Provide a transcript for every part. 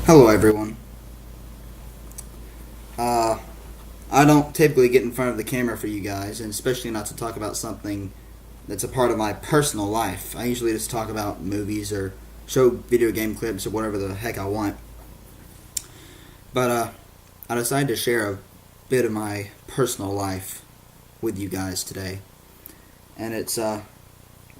Hello, everyone. Uh, I don't typically get in front of the camera for you guys, and especially not to talk about something that's a part of my personal life. I usually just talk about movies or show video game clips or whatever the heck I want. But I decided to share a bit of my personal life with you guys today, and it's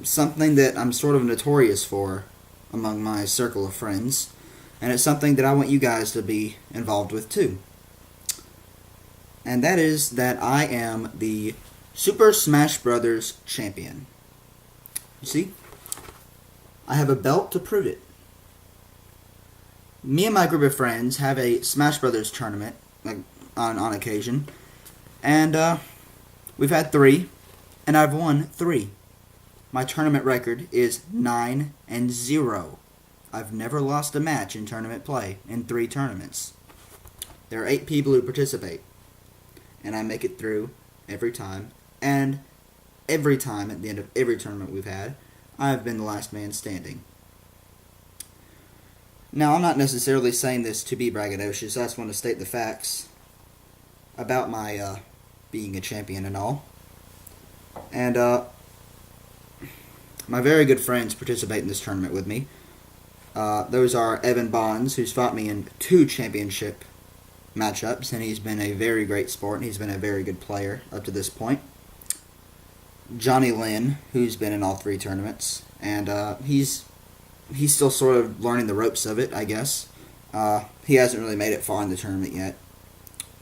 something that I'm sort of notorious for among my circle of friends, and it's something that I want you guys to be involved with too. And that is that I am the Super Smash Brothers champion. You see, I have a belt to prove it. Me and my group of friends have a Smash Brothers tournament on occasion, and we've had three, and I've won three. My tournament record is 9-0. I've never lost a match in tournament play in 3 tournaments. There are 8 people who participate, and I make it through every time. And every time at the end of every tournament we've had, I've been the last man standing. Now, I'm not necessarily saying this to be braggadocious. I just want to state the facts about my being a champion and all. And my very good friends participate in this tournament with me. Those are Evan Bonds, who's fought me in 2 championship matchups, and he's been a very great sport, and he's been a very good player up to this point. Johnny Lynn, who's been in all 3 tournaments, and he's still sort of learning the ropes of it, I guess. He hasn't really made it far in the tournament yet,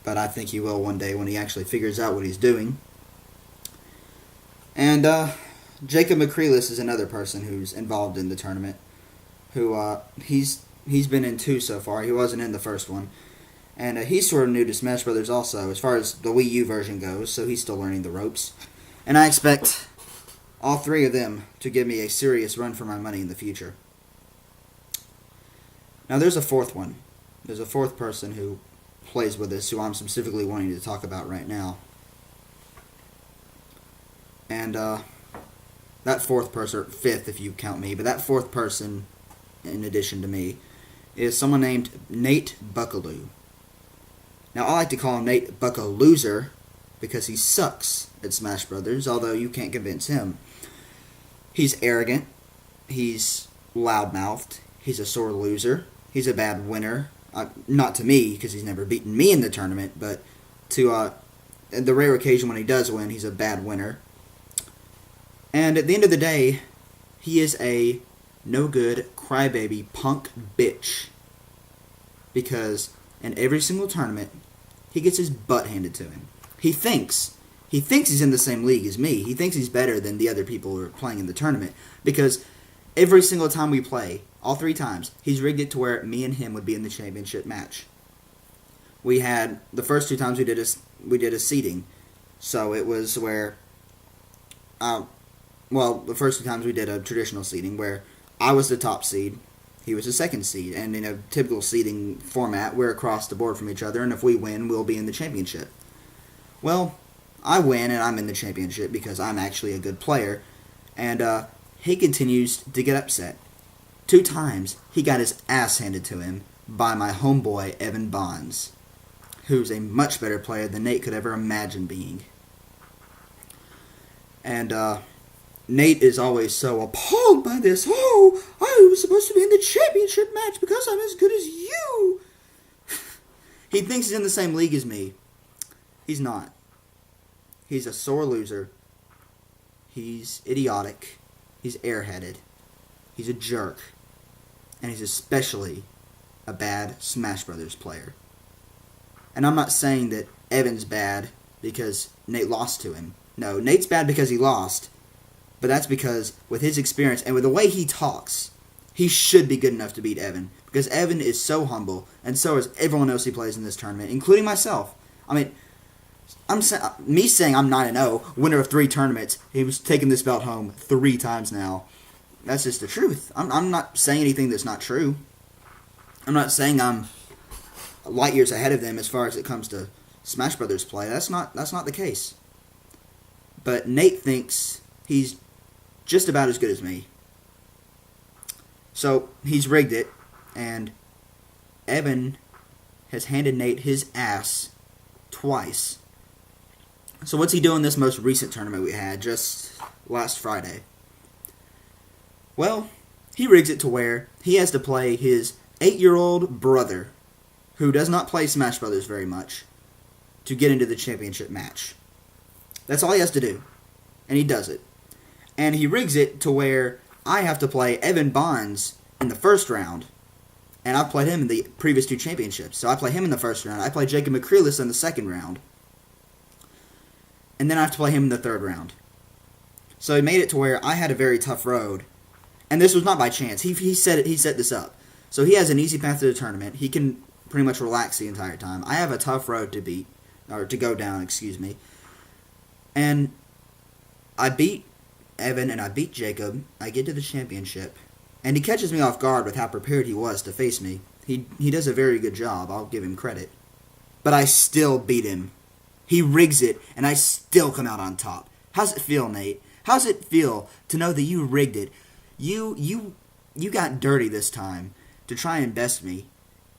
but I think he will one day when he actually figures out what he's doing. And Jacob McCreeless is another person who's involved in the tournament, who he's been in 2 so far. He wasn't in the first one. And he's sort of new to Smash Brothers also, as far as the Wii U version goes, so he's still learning the ropes. And I expect all 3 of them to give me a serious run for my money in the future. Now there's a 4th one. There's a 4th person who plays with us, who I'm specifically wanting to talk about right now. And that 4th person, or 5th if you count me, but that 4th person, in addition to me, is someone named Nate Buckaloo. Now, I like to call him Nate Buckaloser because he sucks at Smash Brothers, although you can't convince him. He's arrogant, he's loudmouthed, he's a sore loser, he's a bad winner. Not to me, because he's never beaten me in the tournament, but to the rare occasion when he does win, he's a bad winner. And at the end of the day, he is a no-good, crybaby, punk bitch. Because in every single tournament, he gets his butt handed to him. He thinks he's in the same league as me. He thinks he's better than the other people who are playing in the tournament. Because every single time we play, all 3 times, he's rigged it to where me and him would be in the championship match. We had, the first 2 times we did a seeding. So it was where, the first 2 times we did a traditional seeding where I was the top seed, he was the 2nd seed, and in a typical seeding format, we're across the board from each other, and if we win, we'll be in the championship. Well, I win, and I'm in the championship because I'm actually a good player, and he continues to get upset. 2 times, he got his ass handed to him by my homeboy, Evan Bonds, who's a much better player than Nate could ever imagine being. And, Nate is always so appalled by this. Oh, I was supposed to be in the championship match because I'm as good as you. He thinks he's in the same league as me. He's not. He's a sore loser. He's idiotic. He's airheaded. He's a jerk. And he's especially a bad Smash Brothers player. And I'm not saying that Evan's bad because Nate lost to him. No, Nate's bad because he lost. But that's because, with his experience and with the way he talks, he should be good enough to beat Evan. Because Evan is so humble, and so is everyone else he plays in this tournament, including myself. I mean, me saying I'm 9-0, winner of 3 tournaments, he was taking this belt home 3 times now. That's just the truth. I'm not saying anything that's not true. I'm not saying I'm light years ahead of them as far as it comes to Smash Brothers play. That's not the case. But Nate thinks he's just about as good as me. So he's rigged it, and Evan has handed Nate his ass twice. So what's he doing this most recent tournament we had, just last Friday? Well, he rigs it to where he has to play his 8-year-old brother, who does not play Smash Brothers very much, to get into the championship match. That's all he has to do. And he does it. And he rigs it to where I have to play Evan Bonds in the first round. And I've played him in the previous 2 championships. So I play him in the first round. I play Jacob McCreelis in the second round. And then I have to play him in the third round. So he made it to where I had a very tough road. And this was not by chance. He set this up. So he has an easy path to the tournament. He can pretty much relax the entire time. I have a tough road to go down, excuse me. And I beat Evan and I beat Jacob. I get to the championship. And he catches me off guard with how prepared he was to face me. He does a very good job. I'll give him credit. But I still beat him. He rigs it, and I still come out on top. How's it feel, Nate? How's it feel to know that you rigged it? You got dirty this time to try and best me,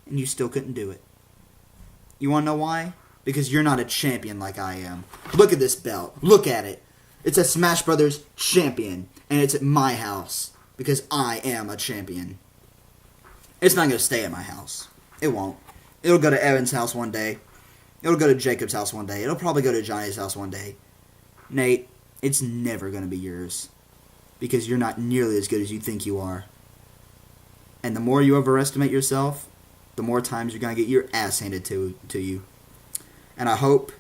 and you still couldn't do it. You want to know why? Because you're not a champion like I am. Look at this belt. Look at it. It's a Smash Brothers champion, and it's at my house because I am a champion. It's not going to stay at my house. It won't. It'll go to Evan's house one day. It'll go to Jacob's house one day. It'll probably go to Johnny's house one day. Nate, it's never going to be yours because you're not nearly as good as you think you are. And the more you overestimate yourself, the more times you're going to get your ass handed to you. And I hope,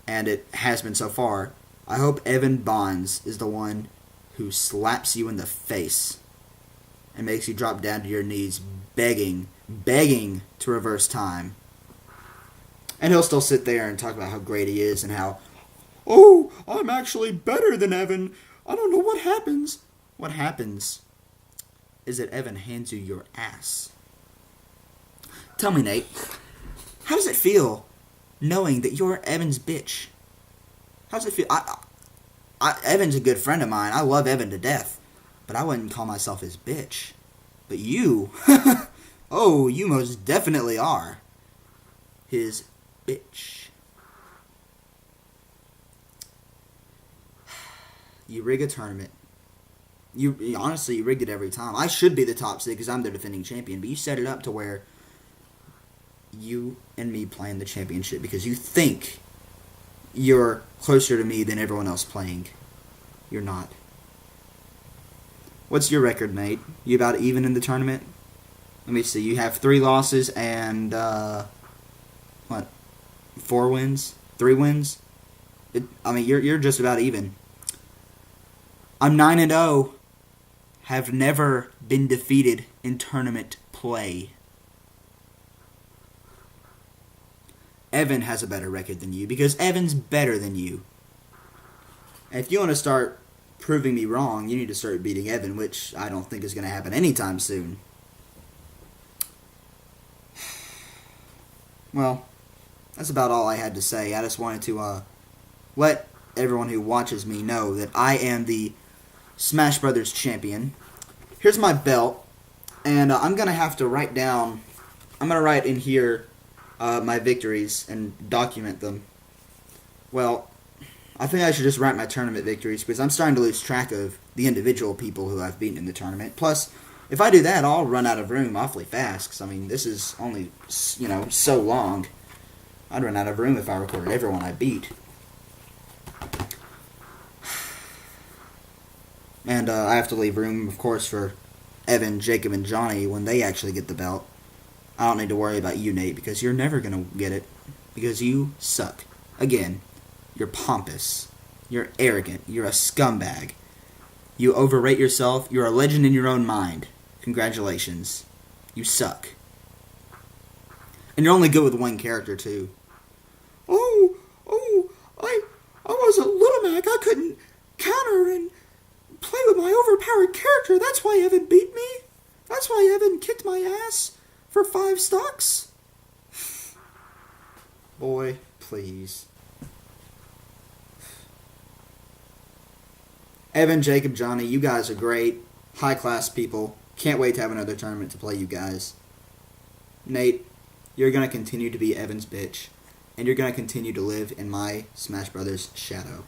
and it has been so far, I hope Evan Bonds is the one who slaps you in the face and makes you drop down to your knees begging to reverse time. And he'll still sit there and talk about how great he is and how, oh, I'm actually better than Evan. I don't know what happens. What happens is that Evan hands you your ass. Tell me, Nate, how does it feel knowing that you're Evan's bitch? How does it feel? Evan's a good friend of mine. I love Evan to death. But I wouldn't call myself his bitch. But you, oh, you most definitely are his bitch. You rig a tournament. You honestly, you rigged it every time. I should be the top seed because I'm the defending champion. But you set it up to where you and me playing the championship because you think you're closer to me than everyone else playing. You're not. What's your record, Nate? You about even in the tournament? Let me see. You have 3 losses and, 4 wins? 3 wins? You're just about even. I'm 9-0. Have never been defeated in tournament play. Evan has a better record than you because Evan's better than you. And if you want to start proving me wrong, you need to start beating Evan, which I don't think is going to happen anytime soon. Well, that's about all I had to say. I just wanted to let everyone who watches me know that I am the Smash Brothers champion. Here's my belt, and I'm going to have to write down, I'm going to write in here my victories and document them. Well, I think I should just write my tournament victories because I'm starting to lose track of the individual people who I've beaten in the tournament. Plus, if I do that, I'll run out of room awfully fast because, this is only, so long. I'd run out of room if I recorded everyone I beat. And I have to leave room, of course, for Evan, Jacob, and Johnny when they actually get the belt. I don't need to worry about you, Nate, because you're never going to get it. Because you suck. Again, you're pompous. You're arrogant. You're a scumbag. You overrate yourself. You're a legend in your own mind. Congratulations. You suck. And you're only good with one character, too. I was a Little Mac. I couldn't counter and play with my overpowered character. That's why Evan beat me. That's why Evan kicked my ass for 5 stocks. Boy, please. Evan, Jacob, Johnny, you guys are great. High-class people. Can't wait to have another tournament to play you guys. Nate, you're going to continue to be Evan's bitch, and you're going to continue to live in my Smash Brothers shadow.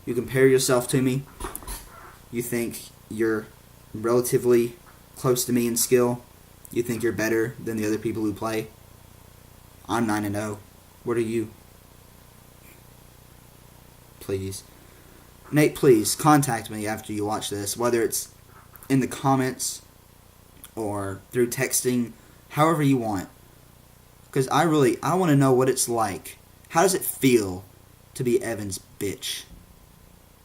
You compare yourself to me. You think you're relatively close to me in skill. You think you're better than the other people who play. I'm 9-0. What are you? Please. Nate, please contact me after you watch this, whether it's in the comments or through texting, however you want. Because I want to know what it's like. How does it feel to be Evan's bitch?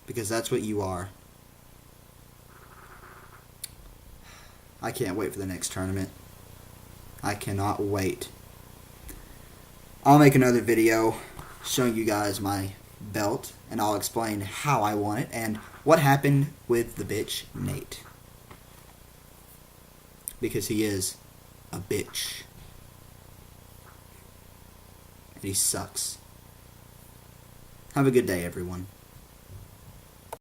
Because that's what you are. I can't wait for the next tournament. I cannot wait. I'll make another video showing you guys my belt, and I'll explain how I won it and what happened with the bitch Nate. Because he is a bitch. And he sucks. Have a good day, everyone.